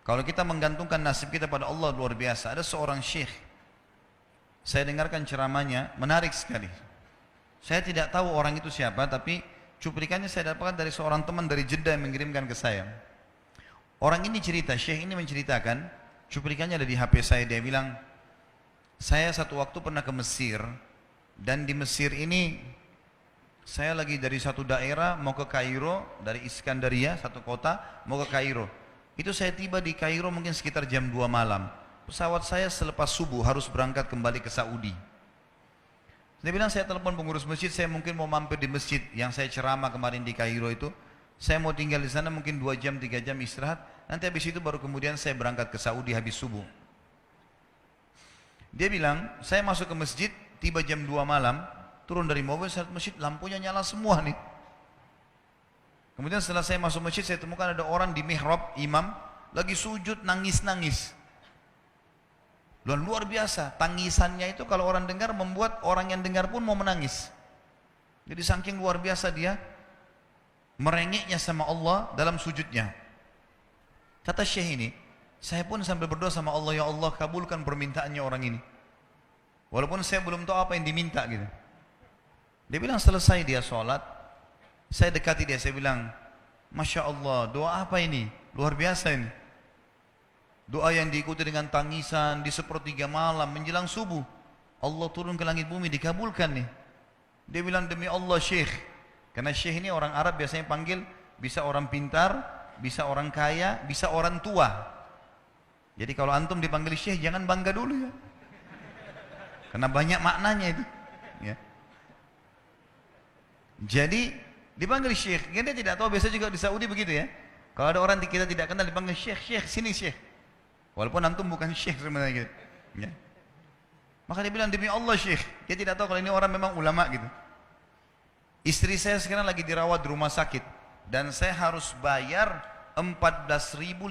Kalau kita menggantungkan nasib kita pada Allah luar biasa. Ada seorang syekh, saya dengarkan ceramahnya, menarik sekali. Saya tidak tahu orang itu siapa, tapi cuplikannya saya dapatkan dari seorang teman dari Jeddah yang mengirimkan ke saya. Orang ini cerita, syekh ini menceritakan, cuplikannya ada di HP saya, dia bilang, saya satu waktu pernah ke Mesir, dan di Mesir ini, saya lagi dari satu daerah mau ke Kairo, dari Iskandaria, satu kota, mau ke Kairo. Itu saya tiba di Kairo mungkin sekitar jam 2 malam. Pesawat saya selepas subuh harus berangkat kembali ke Saudi. Dia bilang, saya telepon pengurus masjid, saya mungkin mau mampir di masjid yang saya ceramah kemarin di Kairo itu. Saya mau tinggal di sana mungkin 2 jam, 3 jam istirahat. Nanti habis itu baru kemudian saya berangkat ke Saudi habis subuh. Dia bilang, saya masuk ke masjid, tiba jam 2 malam, turun dari mobil, saya lihat masjid, lampunya nyala semua nih. Kemudian setelah saya masuk masjid, saya temukan ada orang di mihrab, imam, lagi sujud, nangis-nangis. Luar biasa, tangisannya itu kalau orang dengar membuat orang yang dengar pun mau menangis. Jadi saking luar biasa dia, merengeknya sama Allah dalam sujudnya. Kata syekh ini, saya pun sambil berdoa sama Allah, ya Allah kabulkan permintaannya orang ini. Walaupun saya belum tahu apa yang diminta gitu. Dia bilang selesai dia sholat, saya dekati dia, saya bilang, Masya Allah, doa apa ini? Luar biasa ini. Doa yang diikuti dengan tangisan di sepertiga malam menjelang subuh. Allah turun ke langit bumi, dikabulkan nih. Dia bilang, demi Allah syekh. Karena syekh ini orang Arab biasanya panggil, bisa orang pintar, bisa orang kaya, bisa orang tua. Jadi kalau antum dipanggil syekh, jangan bangga dulu ya. Karena banyak maknanya itu. Ya. Jadi, dipanggil syekh, dia tidak tahu, biasa juga di Saudi begitu ya. Kalau ada orang kita tidak kenal dipanggil syekh, syekh, sini syekh. Walaupun antum bukan syekh sebenarnya gitu. Ya. Maka dia bilang, demi Allah syekh, dia tidak tahu kalau ini orang memang ulama gitu. Istri saya sekarang lagi dirawat di rumah sakit, dan saya harus bayar 14.500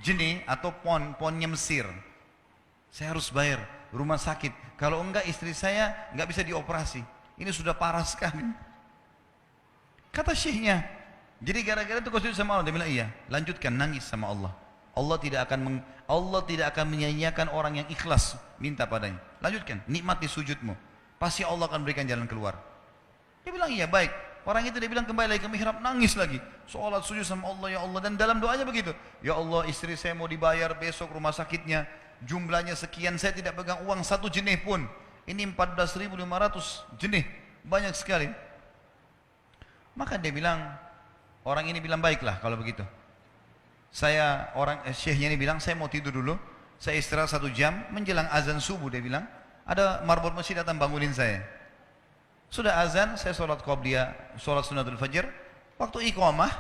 jenih atau ponnya Mesir. Saya harus bayar rumah sakit. Kalau enggak istri saya enggak bisa dioperasi. Ini sudah parah sekali. Kata syekhnya, jadi gara-gara itu kau sujud sama Allah. Dia bilang, iya, lanjutkan nangis sama Allah. Allah tidak akan menyanyiakan orang yang ikhlas minta padanya. Lanjutkan, nikmati sujudmu. Pasti Allah akan berikan jalan keluar. Dia bilang, iya baik. Orang itu dia bilang kembali lagi ke mihrab, nangis lagi. Sholat sujud sama Allah, ya Allah. Dan dalam doanya begitu, ya Allah, istri saya mau dibayar besok rumah sakitnya. Jumlahnya sekian, saya tidak pegang uang 1 jenih pun. Ini 14.500 jenih, banyak sekali. Maka dia bilang, orang ini bilang, baiklah kalau begitu. Syekhnya ini bilang, saya mau tidur dulu. Saya istirahat 1 jam, menjelang azan subuh dia bilang, ada marbot masjid datang bangunin saya. Sudah azan, saya sholat qobliyah, sholat sunatul fajr. Waktu iqamah,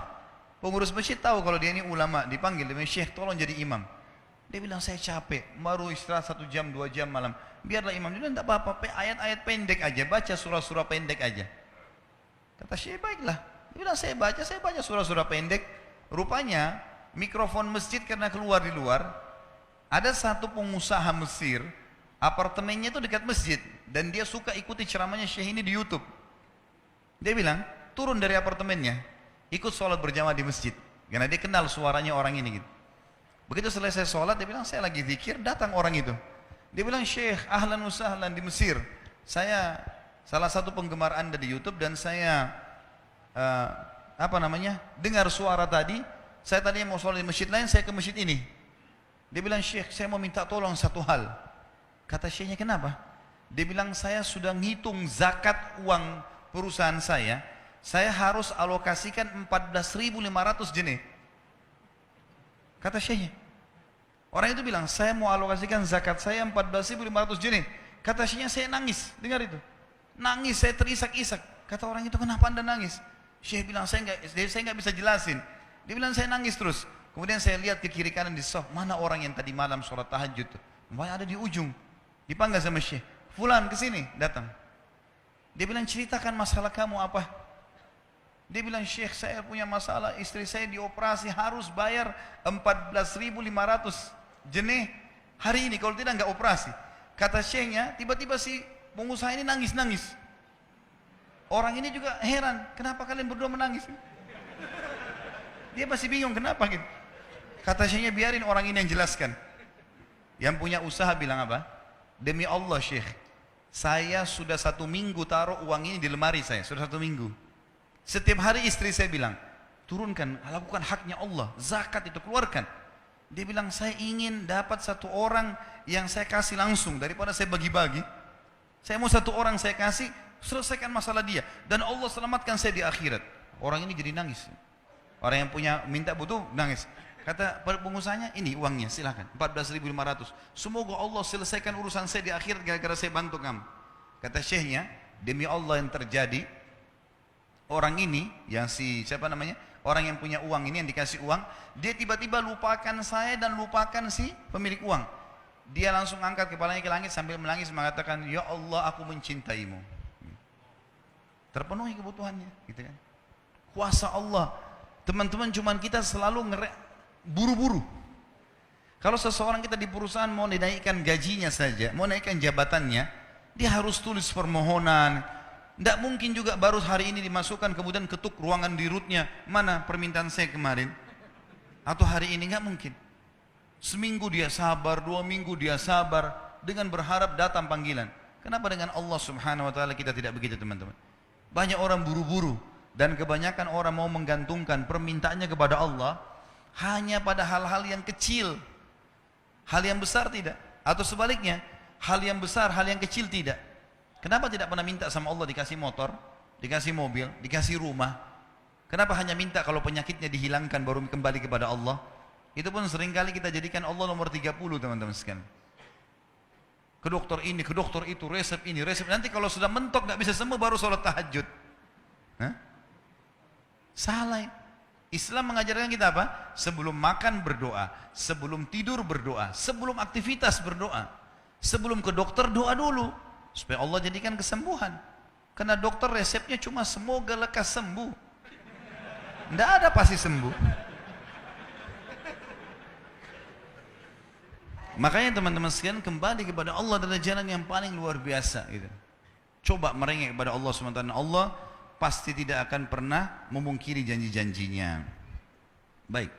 pengurus masjid tahu kalau dia ini ulama, dipanggil, dia bilang, syekh tolong jadi imam. Dia bilang, saya capek, baru istirahat 1 jam, 2 jam malam. Biarlah imam. Dia bilang, tak apa-apa, ayat-ayat pendek aja, baca surah-surah pendek aja. Kata syekh, baiklah. Dia bilang, saya baca surah-surah pendek. Rupanya mikrofon masjid karena keluar di luar, ada satu pengusaha Mesir, apartemennya itu dekat masjid, dan dia suka ikuti ceramahnya syekh ini di YouTube. Dia bilang, turun dari apartemennya, ikut sholat berjamaah di masjid, karena dia kenal suaranya orang ini gitu. Begitu selesai sholat, dia bilang, saya lagi zikir, datang orang itu. Dia bilang, syekh, ahlan wa sahlan di Mesir. Saya salah satu penggemar Anda di YouTube, dan saya dengar suara tadi. Saya tadi mau sholat di masjid lain, saya ke masjid ini. Dia bilang, syekh, saya mau minta tolong satu hal. Kata syekhnya, kenapa? Dia bilang, saya sudah ngitung zakat uang perusahaan saya harus alokasikan 14.500 jenih. Kata syekhnya. Orang itu bilang, saya mau alokasikan zakat saya 14.500 jenih. Kata syekhnya, saya nangis, dengar itu. Nangis, saya terisak-isak. Kata orang itu, kenapa Anda nangis? Syekh bilang, saya nggak bisa jelasin. Dia bilang, saya nangis terus. Kemudian saya lihat ke kiri kanan di sof, mana orang yang tadi malam sholat tahajud tuh? Ada di ujung. Dipanggil sama syekh, fulan kesini, datang. Dia bilang, ceritakan masalah kamu apa? Dia bilang, syekh, saya punya masalah, istri saya dioperasi, harus bayar 14.500 jenih hari ini, kalau tidak nggak operasi. Kata syekhnya, tiba-tiba si pengusaha ini nangis-nangis. Orang ini juga heran, kenapa kalian berdua menangis? Dia masih bingung kenapa gitu. Kata syekhnya, biarin orang ini yang jelaskan. Yang punya usaha bilang apa? Demi Allah Syekh, saya sudah 1 minggu taruh uang ini di lemari saya, sudah 1 minggu. Setiap hari istri saya bilang, turunkan, lakukan haknya Allah, zakat itu keluarkan. Dia bilang, saya ingin dapat 1 orang yang saya kasih langsung daripada saya bagi-bagi. Saya mau 1 orang saya kasih, selesaikan masalah dia, dan Allah selamatkan saya di akhirat. Orang ini jadi nangis. Orang yang punya minta butuh nangis. Kata pengusahanya, ini uangnya silahkan, 14.500. Semoga Allah selesaikan urusan saya di akhirat gara-gara saya bantu kamu. Kata syekhnya, demi Allah yang terjadi, orang ini yang siapa namanya, orang yang punya uang ini yang dikasih uang, dia tiba-tiba lupakan saya dan lupakan si pemilik uang. Dia langsung angkat kepalanya ke langit sambil menangis mengatakan, ya Allah, aku mencintaimu. Terpenuhi kebutuhannya, gitu kan? Kuasa Allah. Teman-teman, cuman kita selalu buru-buru. Kalau seseorang kita di perusahaan mau dinaikkan gajinya saja, mau naikkan jabatannya, dia harus tulis permohonan. Tidak mungkin juga baru hari ini dimasukkan kemudian ketuk ruangan di rootnya, mana permintaan saya kemarin, atau hari ini, nggak mungkin. Seminggu dia sabar, 2 minggu dia sabar, dengan berharap datang panggilan. Kenapa dengan Allah subhanahu wa ta'ala kita tidak begitu, teman-teman? Banyak orang buru-buru, dan kebanyakan orang mau menggantungkan permintaannya kepada Allah hanya pada hal-hal yang kecil, hal yang besar tidak, atau sebaliknya, hal yang besar, hal yang kecil tidak. Kenapa tidak pernah minta sama Allah dikasih motor, dikasih mobil, dikasih rumah? Kenapa hanya minta kalau penyakitnya dihilangkan baru kembali kepada Allah? Itu pun seringkali kita jadikan Allah nomor 30, teman-teman sekalian. Ke dokter ini, ke dokter itu, resep ini, resep. Nanti kalau sudah mentok nggak bisa sembuh baru sholat tahajud. Hah? Salah. Islam mengajarkan kita apa? Sebelum makan berdoa, sebelum tidur berdoa, sebelum aktivitas berdoa, sebelum ke dokter doa dulu supaya Allah jadikan kesembuhan. Karena dokter resepnya cuma semoga lekas sembuh. Tidak ada pasti sembuh. Makanya teman-teman sekalian, kembali kepada Allah adalah jalan yang paling luar biasa gitu. Coba merengek kepada Allah SWT. Allah pasti tidak akan pernah memungkiri janji-janjinya. Baik.